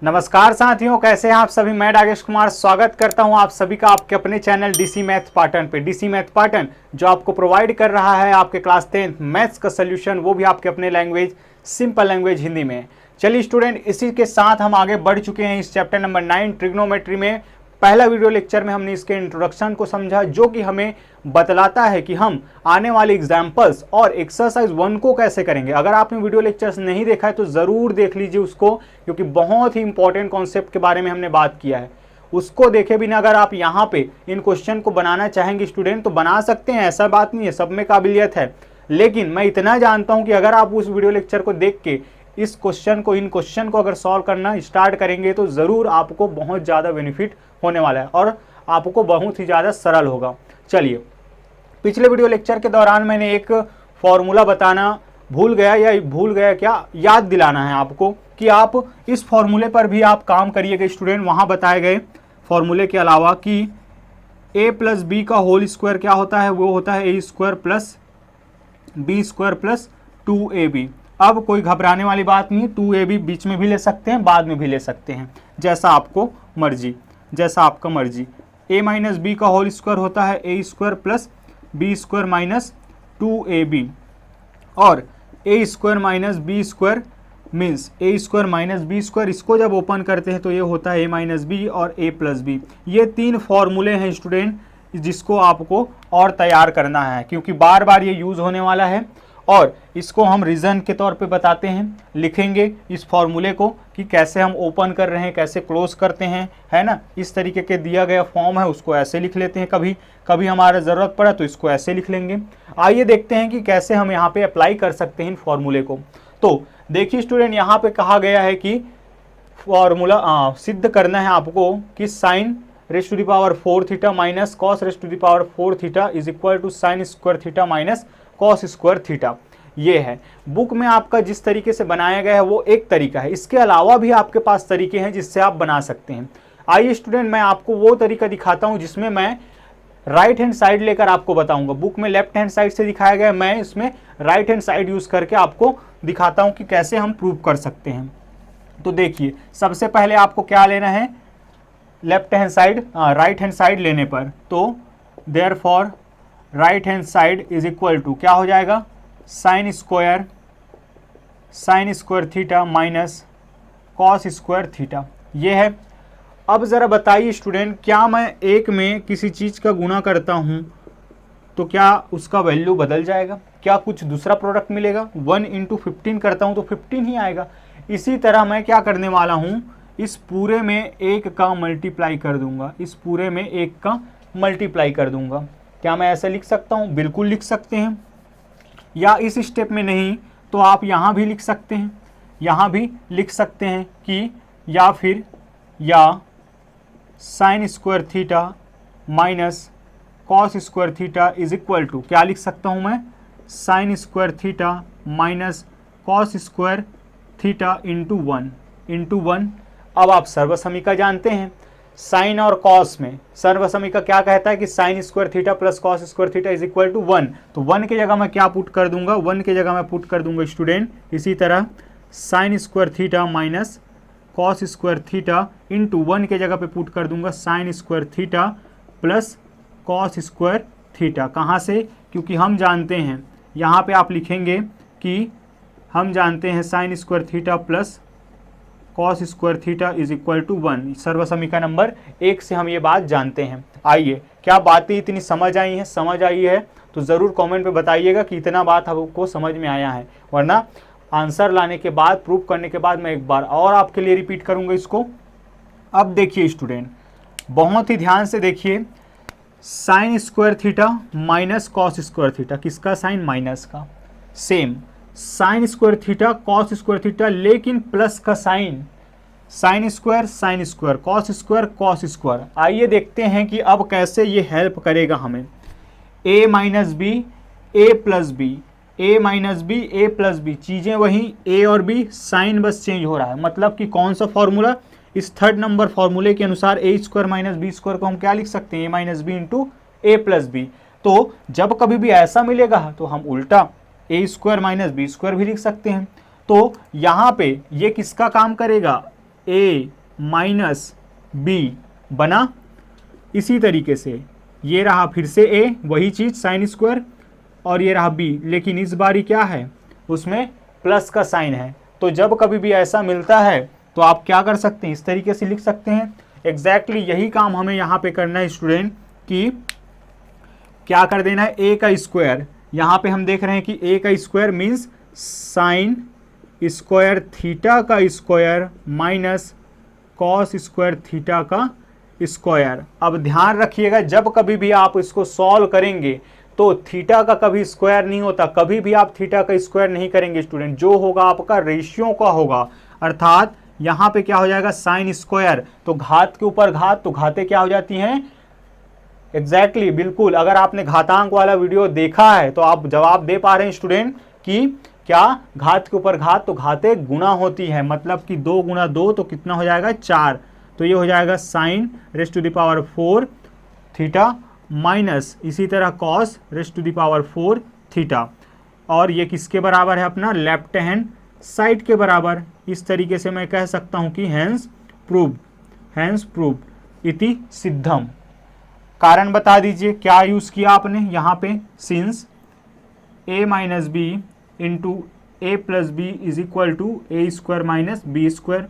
नमस्कार साथियों, कैसे हैं आप सभी। मैं राकेश कुमार स्वागत करता हूं आप सभी का आपके अपने चैनल डीसी मैथ पाटन पे। डीसी मैथ पाटन जो आपको प्रोवाइड कर रहा है आपके क्लास 10 मैथ्स का सोल्यूशन, वो भी आपके अपने लैंग्वेज सिंपल लैंग्वेज हिंदी में। चलिए स्टूडेंट, इसी के साथ हम आगे बढ़ चुके हैं इस चैप्टर नंबर 9 ट्रिग्नोमेट्री में। पहला वीडियो लेक्चर में हमने इसके इंट्रोडक्शन को समझा, जो कि हमें बतलाता है कि हम आने वाले एग्जाम्पल्स और एक्सरसाइज 1 को कैसे करेंगे। अगर आपने वीडियो लेक्चर्स नहीं देखा है तो ज़रूर देख लीजिए उसको, क्योंकि बहुत ही इंपॉर्टेंट कॉन्सेप्ट के बारे में हमने बात किया है। उसको देखे बिना अगर आप यहाँ पे इन क्वेश्चन को बनाना चाहेंगे स्टूडेंट तो बना सकते हैं, ऐसा बात नहीं है, सब में काबिलियत है। लेकिन मैं इतना जानता हूँ कि अगर आप उस वीडियो लेक्चर को देख के इन क्वेश्चन को अगर सॉल्व करना स्टार्ट करेंगे तो ज़रूर आपको बहुत ज़्यादा बेनिफिट होने वाला है और आपको बहुत ही ज़्यादा सरल होगा। चलिए, पिछले वीडियो लेक्चर के दौरान मैंने एक फॉर्मूला बताना भूल गया क्या, याद दिलाना है आपको कि आप इस फॉर्मूले पर भी आप काम करिएगा स्टूडेंट। वहाँ बताए गए फॉर्मूले के अलावा कि a प्लस बी का होल स्क्वायर क्या होता है, वो होता है a square plus B square plus 2ab। अब कोई घबराने वाली बात नहीं, 2ab बीच में भी ले सकते हैं, बाद में भी ले सकते हैं, जैसा आपको मर्जी, जैसा आपका मर्जी। a माइनस बी का होल स्क्वायर होता है a square plus B square minus 2ab, और a square minus B square means a square minus B square. इसको जब ओपन करते हैं तो ये होता है a माइनस बी और a प्लस बी। ये तीन फॉर्मूले हैं स्टूडेंट जिसको आपको और तैयार करना है, क्योंकि बार बार ये यूज़ होने वाला है और इसको हम रीज़न के तौर पे बताते हैं, लिखेंगे इस फॉर्मूले को कि कैसे हम ओपन कर रहे हैं, कैसे क्लोज करते हैं, है ना। इस तरीके के दिया गया फॉर्म है, उसको ऐसे लिख लेते हैं, कभी कभी हमारा ज़रूरत पड़ा तो इसको ऐसे लिख लेंगे। आइए देखते हैं कि कैसे हम यहाँ पे अप्लाई कर सकते हैं इन फॉर्मूले को। तो देखिए स्टूडेंट, यहाँ पे कहा गया है कि फॉर्मूला सिद्ध करना है आपको कि sine raise to the power 4 theta minus cos raise to the power 4 theta is equal to sine square theta minus cos square theta. ये है बुक में आपका जिस तरीके से बनाया गया है वो एक तरीका है। इसके अलावा भी आपके पास तरीके हैं जिससे आप बना सकते हैं। आइए स्टूडेंट, मैं आपको वो तरीका दिखाता हूँ जिसमें मैं राइट हैंड साइड लेकर आपको बताऊंगा। बुक में लेफ्ट हैंड साइड से दिखाया गया है, मैं इसमें राइट हैंड साइड यूज करके आपको दिखाता हूँ कि कैसे हम प्रूव कर सकते हैं। तो देखिए, सबसे पहले आपको क्या लेना है, left hand side right hand side लेने पर तो therefore right hand side is equal to क्या हो जाएगा, sine square theta minus cos square theta. ये है। अब ज़रा बताइए स्टूडेंट, क्या मैं एक में किसी चीज़ का गुणा करता हूँ तो क्या उसका वैल्यू बदल जाएगा, क्या कुछ दूसरा प्रोडक्ट मिलेगा। 1 इंटू 15 करता हूँ तो 15 ही आएगा। इसी तरह मैं क्या करने वाला हूँ, इस पूरे में 1 का मल्टीप्लाई कर दूंगा, इस पूरे में 1 का मल्टीप्लाई कर दूंगा। क्या मैं ऐसे लिख सकता हूँ, बिल्कुल लिख सकते हैं। या इस स्टेप में नहीं तो आप यहाँ भी लिख सकते हैं, यहाँ भी लिख सकते हैं कि या sine square theta minus cos square theta is equal to क्या लिख सकता हूँ मैं, sine square theta minus cos square theta into 1। अब आप सर्वसमीका जानते हैं, साइन और कॉस में सर्वसमीका क्या कहता है कि sine square theta plus cos square theta is equal to 1। तो 1 की जगह मैं क्या पुट कर दूंगा, 1 की जगह मैं पुट कर दूंगा स्टूडेंट इसी तरह sign square theta minus cos square theta into 1 के जगह पे पुट कर दूंगा sign square theta plus cos square theta. कहाँ से, क्योंकि हम जानते हैं, यहाँ पे आप लिखेंगे कि हम जानते हैं sine square theta plus cos square theta is equal to 1। सर्वसमीका नंबर 1 से हम ये बात जानते हैं। आइए, क्या बातें इतनी समझ आई है तो ज़रूर कमेंट पे बताइएगा कि इतना बात आपको समझ में आया है, वरना आंसर लाने के बाद प्रूव करने के बाद मैं एक बार और आपके लिए रिपीट करूँगा इसको। अब देखिए स्टूडेंट, बहुत ही ध्यान से देखिए, sine square theta minus cos square theta, किसका साइन, माइनस का, same sine square theta cos square theta, लेकिन प्लस का sign, sine square cos square. आइए देखते हैं कि अब कैसे ये हेल्प करेगा हमें। a minus B A plus B, a minus B A plus B, चीज़ें वही a और b, साइन बस चेंज हो रहा है। मतलब कि कौन सा फॉर्मूला, इस 3rd नंबर फॉर्मूले के अनुसार a square minus B square को हम क्या लिख सकते हैं, a minus B into A plus B. तो जब कभी भी ऐसा मिलेगा तो हम उल्टा a square minus B square भी लिख सकते हैं। तो यहाँ पे ये किसका काम करेगा, ए माइनस बी बना। इसी तरीके से ये रहा फिर से ए, वही चीज़ साइन स्क्वायर, और ये रहा बी, लेकिन इस बारी क्या है, उसमें प्लस का साइन है। तो जब कभी भी ऐसा मिलता है तो आप क्या कर सकते हैं, इस तरीके से लिख सकते हैं। एग्जैक्टली यही काम हमें यहाँ पे करना है स्टूडेंट, कि क्या कर देना है, ए का स्क्वायर, यहाँ पे हम देख रहे हैं कि ए का square means sine square theta का square minus cos square theta का स्क्वायर। अब ध्यान रखिएगा, जब कभी भी आप इसको सॉल्व करेंगे तो थीटा का कभी स्क्वायर नहीं होता, कभी भी आप थीटा का स्क्वायर नहीं करेंगे स्टूडेंट, जो होगा आपका रेशियो का होगा। अर्थात यहाँ पे क्या हो जाएगा, साइन स्क्वायर, तो घात के ऊपर घात, तो घातें क्या हो जाती हैं, एग्जैक्टली बिल्कुल। अगर आपने घातांक वाला वीडियो देखा है तो आप जवाब दे पा रहे हैं स्टूडेंट कि क्या, घात के ऊपर घात, तो घातें गुना होती है, मतलब कि 2 गुना 2 तो कितना हो जाएगा, 4। तो ये हो जाएगा sine raise to the power 4 theta minus इसी तरह cos raise to the power 4 theta, और ये किसके बराबर है, अपना लेफ्ट हैंड साइड के बराबर। इस तरीके से मैं कह सकता हूं कि हैंस प्रूव्ड इति सिद्धम। कारण बता दीजिए क्या यूज किया आपने यहाँ पे, since a minus B into A plus B is equal to A square minus B square.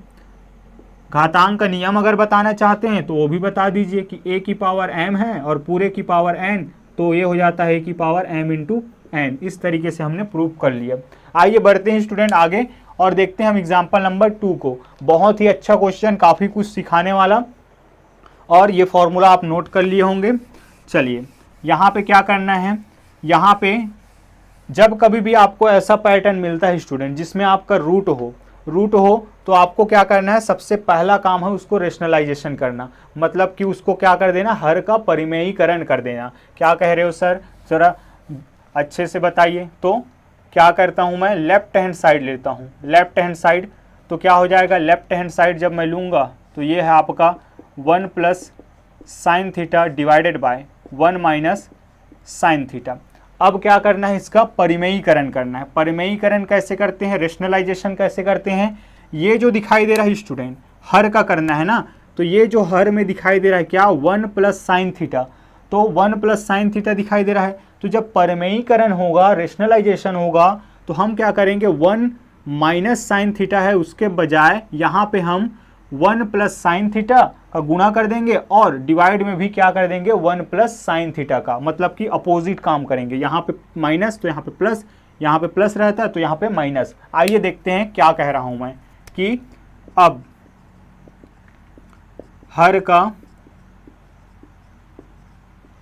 घातांक का नियम अगर बताना चाहते हैं तो वो भी बता दीजिए कि a की पावर m है और पूरे की पावर n, तो ये हो जाता है a की पावर m इंटू n। इस तरीके से हमने प्रूव कर लिया। आइए बढ़ते हैं स्टूडेंट आगे और देखते हैं हम एग्जाम्पल नंबर 2 को। बहुत ही अच्छा क्वेश्चन, काफ़ी कुछ सिखाने वाला, और ये फॉर्मूला आप नोट कर लिए होंगे। चलिए यहाँ पे क्या करना है, यहाँ पे जब कभी भी आपको ऐसा पैटर्न मिलता है स्टूडेंट जिसमें आपका रूट हो तो आपको क्या करना है, सबसे पहला काम है उसको रेशनलाइजेशन करना, मतलब कि उसको क्या कर देना, हर का परिमेयीकरण कर देना। क्या कह रहे हो सर, जरा अच्छे से बताइए। तो क्या करता हूँ मैं, लेफ्ट हैंड साइड लेता हूँ, लेफ्ट हैंड साइड, तो क्या हो जाएगा, लेफ्ट हैंड साइड जब मैं लूँगा तो ये है आपका 1 plus sine theta divided by 1 minus sine theta. अब क्या करना है, इसका परिमेयीकरण करना है। परिमेयीकरण कैसे करते हैं, रेशनलाइजेशन कैसे करते हैं, ये जो दिखाई दे रहा है स्टूडेंट हर का करना है ना, तो ये जो हर में दिखाई दे रहा है क्या, 1 प्लस साइन थीटा, तो 1 प्लस साइन थीटा दिखाई दे रहा है। तो जब परिमेयीकरण होगा, रेशनलाइजेशन होगा, तो हम क्या करेंगे, 1 माइनस साइन थीटा है उसके बजाय यहाँ पे हम 1 प्लस साइन थीटा का गुणा कर देंगे और डिवाइड में भी क्या कर देंगे, 1 प्लस साइन थीटा का, मतलब कि अपोजिट काम करेंगे। यहाँ पे माइनस तो यहाँ पे प्लस, यहाँ पे प्लस रहता है तो यहाँ पे माइनस। आइए देखते हैं क्या कह रहा हूँ मैं, कि अब हर का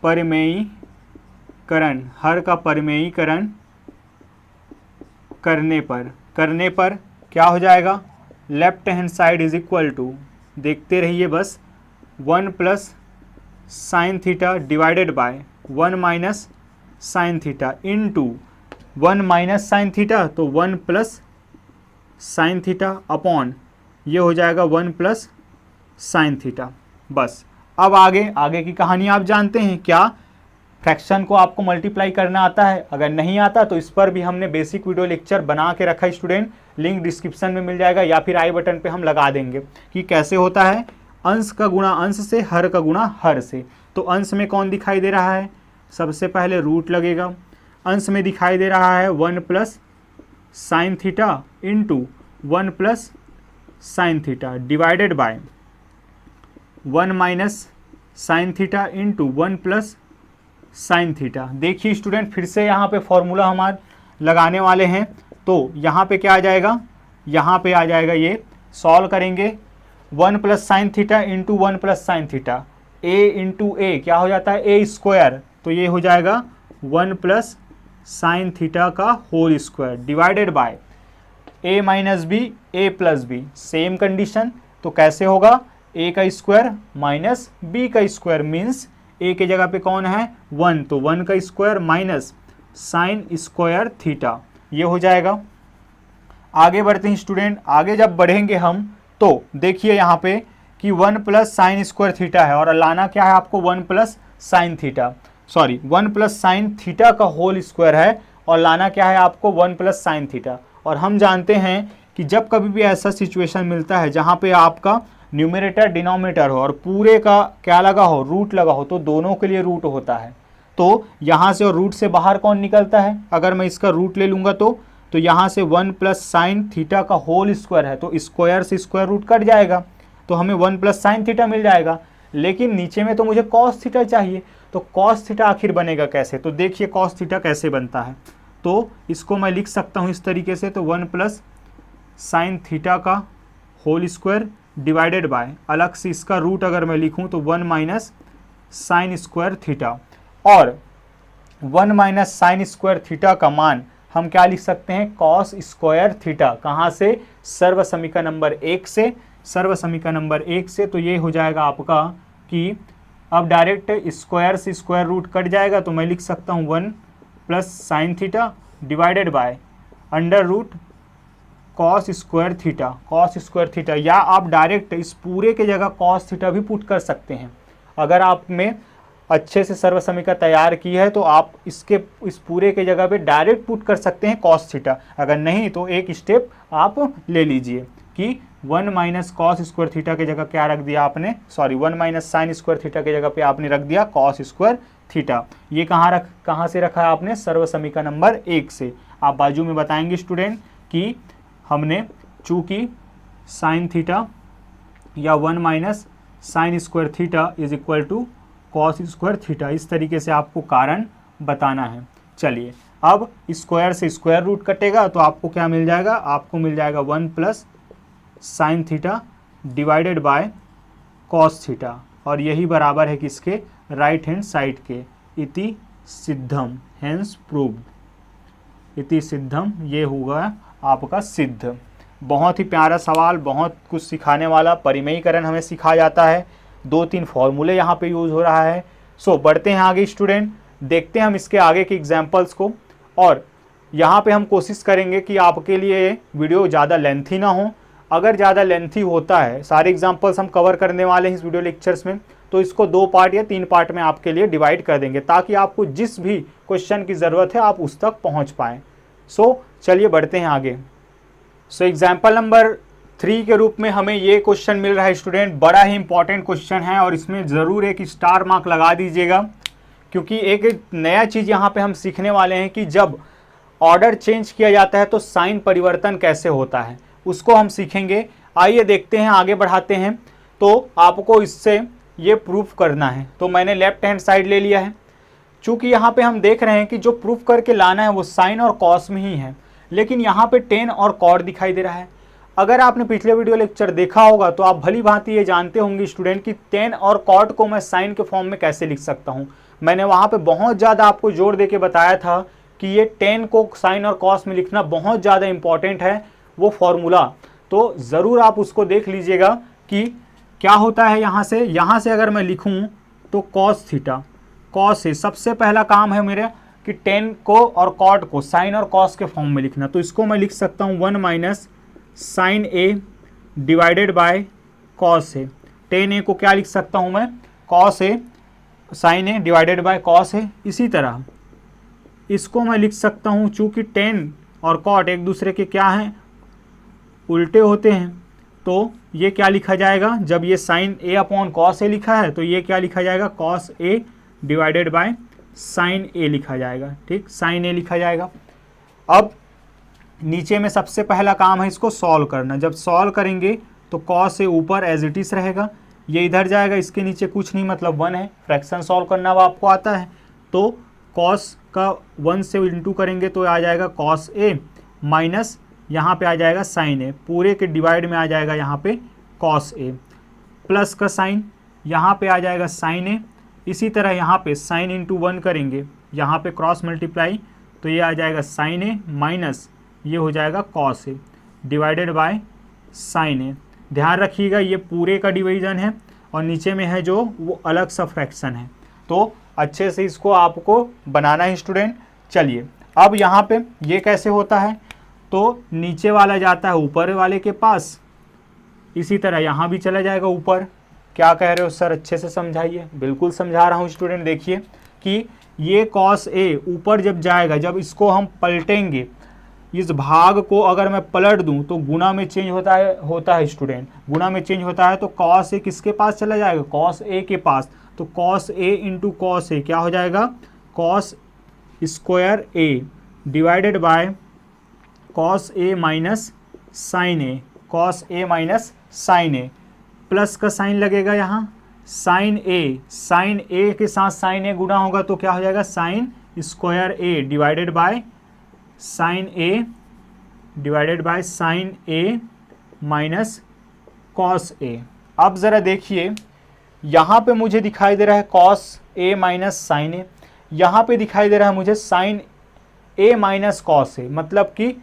परिमेयीकरण करने पर क्या हो जाएगा, left hand side is equal to, देखते रहिए बस, 1 plus sine theta divided by 1 minus sine theta into 1 minus sine theta, तो 1 प्लस साइन थीटा अपॉन ये हो जाएगा 1 प्लस साइन थीटा। बस अब आगे की कहानी आप जानते हैं क्या, फ्रैक्शन को आपको मल्टीप्लाई करना आता है, अगर नहीं आता तो इस पर भी हमने बेसिक वीडियो लेक्चर बना के रखा है स्टूडेंट, लिंक डिस्क्रिप्शन में मिल जाएगा या फिर आई बटन पे हम लगा देंगे कि कैसे होता है, अंश का गुणा अंश से, हर का गुणा हर से। तो अंश में कौन दिखाई दे रहा है, सबसे पहले रूट लगेगा, अंश में दिखाई दे रहा है 1 plus sine theta into 1 plus sine theta divided by 1 minus sine theta into 1 plus sine theta. देखिए स्टूडेंट फिर से यहाँ पे फॉर्मूला हमारे लगाने वाले हैं, तो यहाँ पे क्या आ जाएगा, यहाँ पे आ जाएगा, ये सॉल्व करेंगे 1 plus sine theta into 1 plus sine theta, a into A क्या हो जाता है, ए स्क्वायर, तो ये हो जाएगा 1 प्लस साइन थीटा का whole square divided by a minus B A plus B, same condition, तो कैसे होगा, a का स्क्वायर माइनस b का स्क्वायर मीन्स a के जगह पे कौन है 1, तो 1 का square minus sine square theta, ये हो जाएगा। आगे बढ़ते हैं स्टूडेंट, आगे जब बढ़ेंगे हम तो देखिए यहाँ पे कि 1 प्लस साइन स्क्वायर थीटा है और लाना क्या है आपको, 1 plus sine theta, sorry 1 plus sine theta का होल स्क्वायर है और लाना क्या है आपको, 1 प्लस साइन थीटा। और हम जानते हैं कि जब कभी भी ऐसा सिचुएशन मिलता है जहाँ पे आपका न्यूमरेटर डिनोमिनेटर हो और पूरे का क्या लगा हो, रूट लगा हो, तो दोनों के लिए रूट होता है। तो यहाँ से और रूट से बाहर कौन निकलता है, अगर मैं इसका रूट ले लूँगा तो यहाँ से 1 प्लस साइन थीटा का होल स्क्वायर है, तो स्क्वायर से स्क्वायर रूट कट जाएगा, तो हमें 1 प्लस साइन थीटा मिल जाएगा। लेकिन नीचे में तो मुझे कॉस थीटा चाहिए, तो कॉस थीटा आखिर बनेगा कैसे, तो देखिए कॉस थीटा कैसे बनता है। तो इसको मैं लिख सकता हूँ इस तरीके से, तो 1 प्लस साइन थीटा का होल स्क्वायर डिवाइडेड बाय, अलग से इसका रूट अगर मैं लिखूँ तो 1 माइनस साइन स्क्वायर थीटा, और 1 माइनस साइन स्क्वायर थीटा का मान हम क्या लिख सकते हैं, कॉस स्क्वायर थीटा। कहाँ से, सर्व समीकरण नंबर 1 से, सर्व समीकरण नंबर 1 से। तो ये हो जाएगा आपका कि अब डायरेक्ट स्क्वायर से स्क्वायर रूट कट जाएगा, तो मैं लिख सकता हूँ 1 plus sine theta divided by under root cos square theta, cos square theta, या आप डायरेक्ट इस पूरे के जगह कॉस थीटा भी पुट कर सकते हैं। अगर आप में अच्छे से सर्व समीकरण तैयार की है तो आप इस पूरे के जगह पे डायरेक्ट पुट कर सकते हैं कॉस थीटा, अगर नहीं तो एक स्टेप आप ले लीजिए कि 1 माइनस कॉस स्क्वायर थीटा की जगह क्या रख दिया आपने, sorry 1 minus sine square theta की जगह पे आपने रख दिया कॉस स्क्वायर थीटा। ये कहाँ से रखा है आपने, सर्व समीकरण नंबर 1 से। आप बाजू में बताएंगे स्टूडेंट कि हमने चूंकि साइन थीटा या 1 minus sine square theta is equal to cos square theta, इस तरीके से आपको कारण बताना है। चलिए अब स्क्वायर से स्क्वायर रूट कटेगा तो आपको क्या मिल जाएगा, आपको मिल जाएगा 1 plus sine theta divided by cos theta, और यही बराबर है किसके, राइट हैंड साइड के। इति सिद्धम, हेंस प्रूव्ड, इति सिद्धम, ये होगा आपका सिद्ध। बहुत ही प्यारा सवाल, बहुत कुछ सिखाने वाला, परिमेयीकरण हमें सिखाया जाता है, 2-3 फॉर्मूले यहाँ पे यूज़ हो रहा है। सो बढ़ते हैं आगे स्टूडेंट, देखते हैं हम इसके आगे के एग्जाम्पल्स को, और यहाँ पे हम कोशिश करेंगे कि आपके लिए वीडियो ज़्यादा लेंथी ना हो। अगर ज़्यादा लेंथी होता है, सारे एग्जाम्पल्स हम कवर करने वाले हैं इस वीडियो लेक्चर्स में, तो इसको 2 पार्ट या 3 पार्ट में आपके लिए डिवाइड कर देंगे, ताकि आपको जिस भी क्वेश्चन की ज़रूरत है आप उस तक पहुँच पाएँ। सो चलिए बढ़ते हैं आगे। सो एग्जाम्पल नंबर 3 के रूप में हमें ये क्वेश्चन मिल रहा है स्टूडेंट, बड़ा ही इंपॉर्टेंट क्वेश्चन है और इसमें ज़रूर एक स्टार मार्क लगा दीजिएगा, क्योंकि एक नया चीज़ यहाँ पे हम सीखने वाले हैं कि जब ऑर्डर चेंज किया जाता है तो साइन परिवर्तन कैसे होता है, उसको हम सीखेंगे। आइए देखते हैं, आगे बढ़ाते हैं। तो आपको इससे ये प्रूफ करना है, तो मैंने लेफ्ट हैंड साइड ले लिया है। चूँकि यहाँ पे हम देख रहे हैं कि जो प्रूफ करके लाना है वो साइन और कॉस में ही है, लेकिन यहाँ पे टेन और कॉट दिखाई दे रहा है। अगर आपने पिछले वीडियो लेक्चर देखा होगा तो आप भली भांति ये जानते होंगे स्टूडेंट कि टेन और कॉट को मैं साइन के फॉर्म में कैसे लिख सकता हूँ। मैंने वहाँ पे बहुत ज़्यादा आपको जोर दे के बताया था कि ये टेन को साइन और कॉस में लिखना बहुत ज़्यादा इंपॉर्टेंट है, वो फॉर्मूला, तो ज़रूर आप उसको देख लीजिएगा कि क्या होता है। यहाँ से अगर मैं लिखूँ तो कॉस थीटा, कॉस से सबसे पहला काम है मेरा कि टेन को और कॉट को साइन और कॉस के फॉर्म में लिखना, तो इसको मैं लिख सकता हूँ 1 minus sine A divided by cos A. Tan A को क्या लिख सकता हूँ मैं, cos A, sine A divided by cos A. इसी तरह इसको मैं लिख सकता हूँ, चूँकि टेन और कॉट एक दूसरे के क्या हैं, उल्टे होते हैं, तो ये क्या लिखा जाएगा, जब ये sine A upon cos A लिखा है तो ये क्या लिखा जाएगा, cos A divided by sine A लिखा जाएगा। ठीक, साइन ए लिखा जाएगा। अब नीचे में सबसे पहला काम है इसको सॉल्व करना। जब सॉल्व करेंगे तो कॉस ए ऊपर एज इट इज़ रहेगा, ये इधर जाएगा, इसके नीचे कुछ नहीं मतलब 1 है। फ्रैक्शन सॉल्व करना वो आपको आता है, तो कॉस का 1 से इंटू करेंगे तो आ जाएगा कॉस ए माइनस यहाँ पे आ जाएगा साइन ए, पूरे के डिवाइड में आ जाएगा यहाँ पे कॉस ए, प्लस का साइन यहाँ पे आ जाएगा साइन ए। इसी तरह यहाँ पे साइन इंटू 1 करेंगे, यहाँ पे क्रॉस मल्टीप्लाई, तो ये आ जाएगा साइन ए माइनस ये हो जाएगा cos A divided by sine A. ध्यान रखिएगा ये पूरे का डिवीजन है और नीचे में है जो वो अलग सा फ्रैक्शन है, तो अच्छे से इसको आपको बनाना है स्टूडेंट। चलिए अब यहाँ पे ये कैसे होता है, तो नीचे वाला जाता है ऊपर वाले के पास, इसी तरह यहाँ भी चला जाएगा ऊपर। क्या कह रहे हो सर, अच्छे से समझाइए। बिल्कुल समझा रहा हूँ स्टूडेंट। देखिए कि ये कॉस ए ऊपर जब जाएगा, जब इसको हम पलटेंगे, इस भाग को अगर मैं पलट दूं तो गुणा में चेंज होता है स्टूडेंट, गुणा में चेंज होता है। तो कॉस ए किसके पास चला जाएगा, कॉस ए के पास। तो cos A into cos A क्या हो जाएगा, cos square A divided by cos A minus sine A, cos A minus sine A, plus का साइन लगेगा यहाँ, साइन ए के साथ साइन ए गुणा होगा तो क्या हो जाएगा, sine square A divided by sine A minus cos A. अब ज़रा देखिए यहाँ पे मुझे दिखाई दे रहा है कॉस ए माइनस साइन ए, यहाँ पे दिखाई दे रहा है मुझे साइन ए माइनस कॉस ए, मतलब कि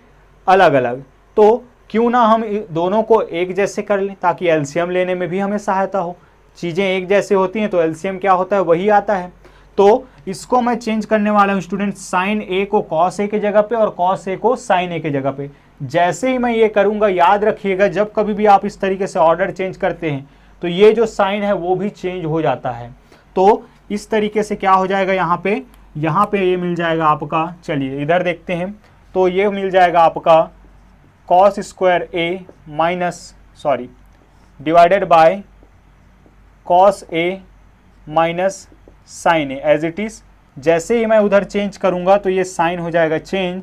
अलग अलग। तो क्यों ना हम दोनों को एक जैसे कर लें ताकि एलसीएम लेने में भी हमें सहायता हो। चीज़ें एक जैसे होती हैं तो एलसीएम क्या होता है, वही आता है। तो इसको मैं चेंज करने वाला हूँ स्टूडेंट, साइन ए को कॉस ए के जगह पे और कॉस ए को साइन ए के जगह पे। जैसे ही मैं ये करूँगा, याद रखिएगा जब कभी भी आप इस तरीके से ऑर्डर चेंज करते हैं तो ये जो साइन है वो भी चेंज हो जाता है। तो इस तरीके से क्या हो जाएगा, यहाँ पे ये मिल जाएगा आपका, चलिए इधर देखते हैं। तो ये मिल जाएगा आपका cos square A divided by cos A minus sine A as it is. जैसे ही मैं उधर चेंज करूँगा तो ये साइन हो जाएगा चेंज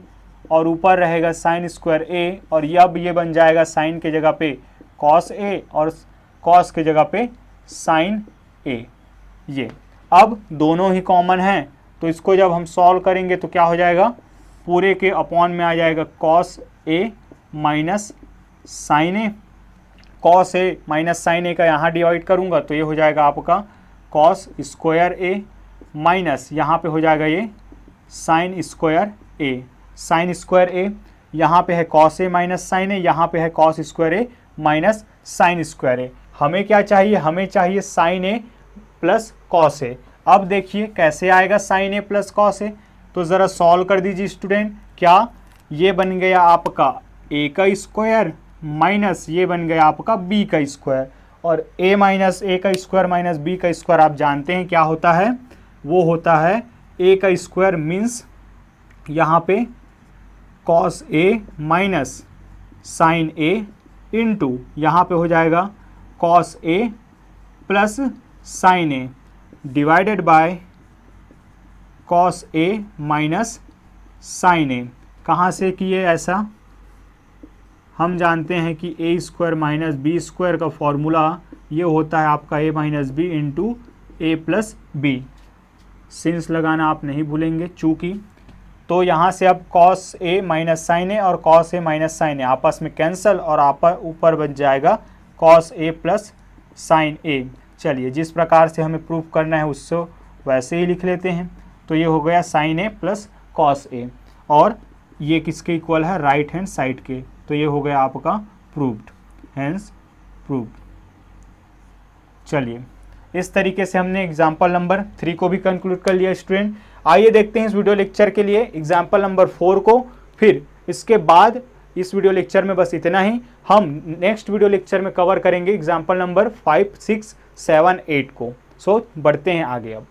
और ऊपर रहेगा साइन स्क्वायर ए, और अब ये बन जाएगा साइन के जगह पे कॉस ए और कॉस के जगह पे साइन ए। ये अब दोनों ही कॉमन हैं तो इसको जब हम सॉल्व करेंगे तो क्या हो जाएगा, पूरे के अपॉन में आ जाएगा cos A minus sine A. Cos A minus sine ए का यहाँ डिवाइड करूँगा तो ये हो जाएगा आपका कॉस स्क्वायर ए माइनस यहाँ पे हो जाएगा ये साइन स्क्वायर ए। साइन स्क्वायर ए यहाँ पे है कॉस ए माइनस साइन ए, यहाँ पे है कॉस स्क्वायर ए माइनस साइन स्क्वायर ए। हमें क्या चाहिए, हमें चाहिए sign A plus cos A. अब देखिए कैसे आएगा sign A plus cos A, तो ज़रा सॉल्व कर दीजिए स्टूडेंट। क्या ये बन गया आपका ए का स्क्वायर माइनस ये बन गया आपका बी का स्क्वायर, और a माइनस ए का स्क्वायर माइनस बी का स्क्वायर आप जानते हैं क्या होता है, वो होता है a का स्क्वायर मीन्स यहाँ पे cos a minus sine a into यहाँ पे हो जाएगा cos a plus sine a divided by cos a minus sine a। कहाँ से किए ऐसा, हम जानते हैं कि A square minus B square का फॉर्मूला ये होता है आपका A minus B into A plus B. Since लगाना आप नहीं भूलेंगे चूँकि। तो यहाँ से अब cos A minus sine A और कॉस ए माइनस साइन ए आपस में कैंसल और आप ऊपर बच जाएगा कॉस ए प्लस साइन ए। चलिए जिस प्रकार से हमें प्रूफ करना है उससे वैसे ही लिख लेते हैं। तो ये हो गया sign A plus cos A, और ये किसके इक्वल है, राइट हैंड साइड के। तो ये हो गया आपका प्रूव्ड, हैंस प्रूव्ड। चलिए इस तरीके से हमने एग्जाम्पल नंबर 3 को भी कंक्लूड कर लिया स्टूडेंट। आइए देखते हैं इस वीडियो लेक्चर के लिए एग्जाम्पल नंबर 4 को। फिर इसके बाद इस वीडियो लेक्चर में बस इतना ही, हम नेक्स्ट वीडियो लेक्चर में कवर करेंगे एग्जाम्पल नंबर 5, 6, 7, 8 को। सो बढ़ते हैं आगे। अब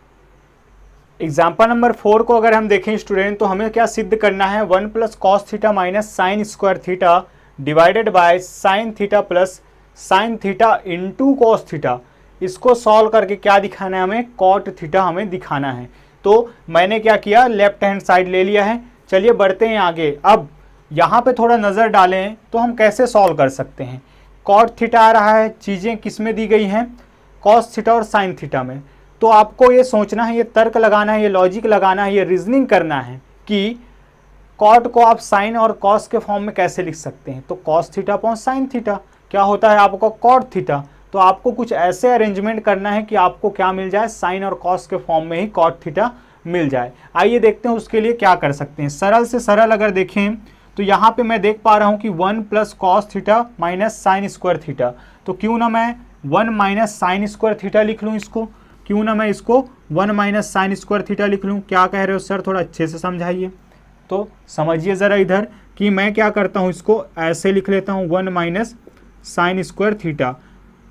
एग्जाम्पल नंबर 4 को अगर हम देखें स्टूडेंट तो हमें क्या सिद्ध करना है, 1 plus cos theta minus sine square theta divided by sine theta plus sine theta into cos theta. इसको सॉल्व करके क्या दिखाना है हमें, कॉट थीटा हमें दिखाना है। तो मैंने क्या किया, लेफ्ट हैंड साइड ले लिया है। चलिए बढ़ते हैं आगे। अब यहाँ पे थोड़ा नज़र डालें तो हम कैसे सॉल्व कर सकते हैं। कॉट थीटा आ रहा है, चीज़ें किस में दी गई हैं, कॉस थीटा और साइन थीटा में। तो आपको ये सोचना है, ये तर्क लगाना है, ये लॉजिक लगाना है, ये रीजनिंग करना है कि कॉट को आप साइन और कॉस के फॉर्म में कैसे लिख सकते हैं। तो cos theta upon sine theta क्या होता है आपका कॉट थीटा। तो आपको कुछ ऐसे अरेंजमेंट करना है कि आपको क्या मिल जाए, साइन और कॉस के फॉर्म में ही कॉट थीटा मिल जाए। आइए देखते हैं उसके लिए क्या कर सकते हैं। सरल से सरल अगर देखें तो यहाँ पे मैं देख पा रहा हूँ कि 1 plus cos theta minus sine square theta. तो क्यों ना मैं 1 माइनस साइन स्क्वायर थीटा लिख लूँ इसको, क्यों ना मैं इसको 1 माइनस साइन स्क्वायर थीटा लिख लूँ। क्या कह रहे हो सर, थोड़ा अच्छे से समझाइए। तो समझिए ज़रा इधर कि मैं क्या करता हूँ, इसको ऐसे लिख लेता हूँ 1 माइनस साइन स्क्वायर थीटा।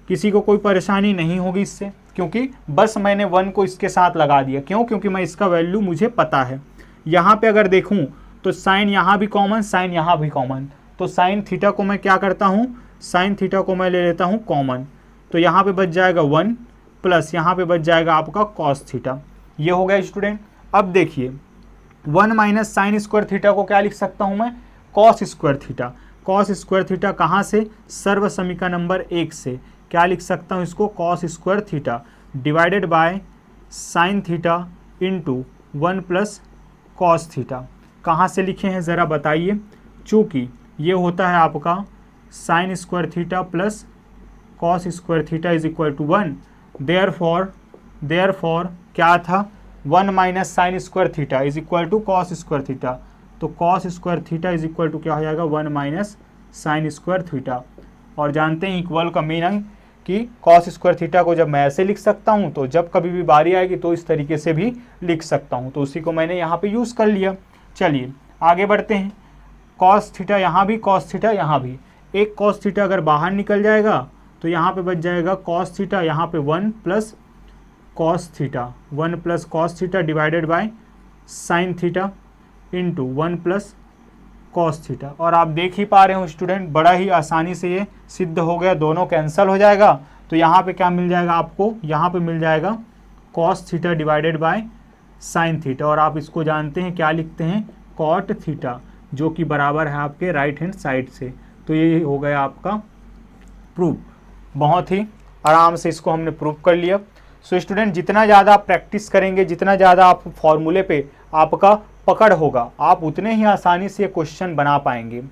किसी को कोई परेशानी नहीं होगी इससे, क्योंकि बस मैंने 1 को इसके साथ लगा दिया। क्यों, क्योंकि मैं इसका वैल्यू मुझे पता है। यहाँ पे अगर देखूँ तो साइन यहाँ भी कॉमन, साइन यहाँ भी कॉमन, तो साइन थीटा को मैं क्या करता हूँ, साइन थीटा को मैं ले लेता हूँ कॉमन, तो यहाँ पे बच जाएगा 1 प्लस यहाँ पे बच जाएगा आपका कॉस थीटा। ये हो गया स्टूडेंट। अब देखिए 1 माइनस साइन स्क्वायर थीटा को क्या लिख सकता हूँ मैं, cos square theta. Cos square theta कहाँ से, सर्व समीकरण नंबर 1 से क्या लिख सकता हूँ इसको, cos square theta divided by sign theta into 1 plus cos theta. कहाँ से लिखे हैं ज़रा बताइए, चूँकि ये होता है आपका sine square theta plus cos square theta is equal to 1, therefore क्या था, 1 minus sine square theta is equal to cos square theta, तो cos square theta is equal to क्या हो जाएगा, 1 माइनस साइन स्क्वायर थीटा। और जानते हैं equal का मीनिंग कि कॉस स्क्वायर थीटा को जब मैं ऐसे लिख सकता हूँ तो जब कभी भी बारी आएगी तो इस तरीके से भी लिख सकता हूँ, तो उसी को मैंने यहाँ पे यूज़ कर लिया। चलिए आगे बढ़ते हैं। कॉस थीटा यहाँ भी, कॉस थीटा यहाँ भी, एक कॉस थीटा अगर बाहर निकल जाएगा तो यहाँ पे बच जाएगा कॉस थीटा, यहाँ पे 1 plus cos theta, 1 plus cos theta divided by sign theta into 1 plus cos theta. और आप देख ही पा रहे हो स्टूडेंट, बड़ा ही आसानी से ये सिद्ध हो गया, दोनों कैंसिल हो जाएगा, तो यहाँ पे क्या मिल जाएगा आपको, यहाँ पे मिल जाएगा cos theta divided by sine theta, और आप इसको जानते हैं क्या लिखते हैं, कॉट थीटा, जो कि बराबर है आपके राइट हैंड साइड से। तो ये हो गया आपका प्रूफ। बहुत ही आराम से इसको हमने प्रूफ कर लिया। सो स्टूडेंट जितना ज़्यादा आप प्रैक्टिस करेंगे, जितना ज़्यादा आप फॉर्मूले पे आपका पकड़ होगा, आप उतने ही आसानी से ये क्वेश्चन बना पाएंगे।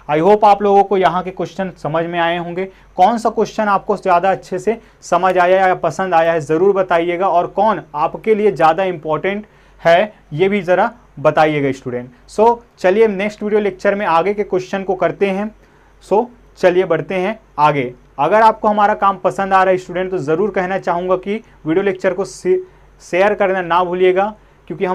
आई होप आप लोगों को यहाँ के क्वेश्चन समझ में आए होंगे। कौन सा क्वेश्चन आपको ज़्यादा अच्छे से समझ आया या पसंद आया है ज़रूर बताइएगा, और कौन आपके लिए ज़्यादा इम्पोर्टेंट है ये भी ज़रा बताइएगा स्टूडेंट। सो चलिए नेक्स्ट वीडियो लेक्चर में आगे के क्वेश्चन को करते हैं। सो चलिए बढ़ते हैं आगे। अगर आपको हमारा काम पसंद आ रहा है स्टूडेंट तो ज़रूर कहना चाहूँगा कि वीडियो लेक्चर को शेयर करना ना भूलिएगा, क्योंकि हम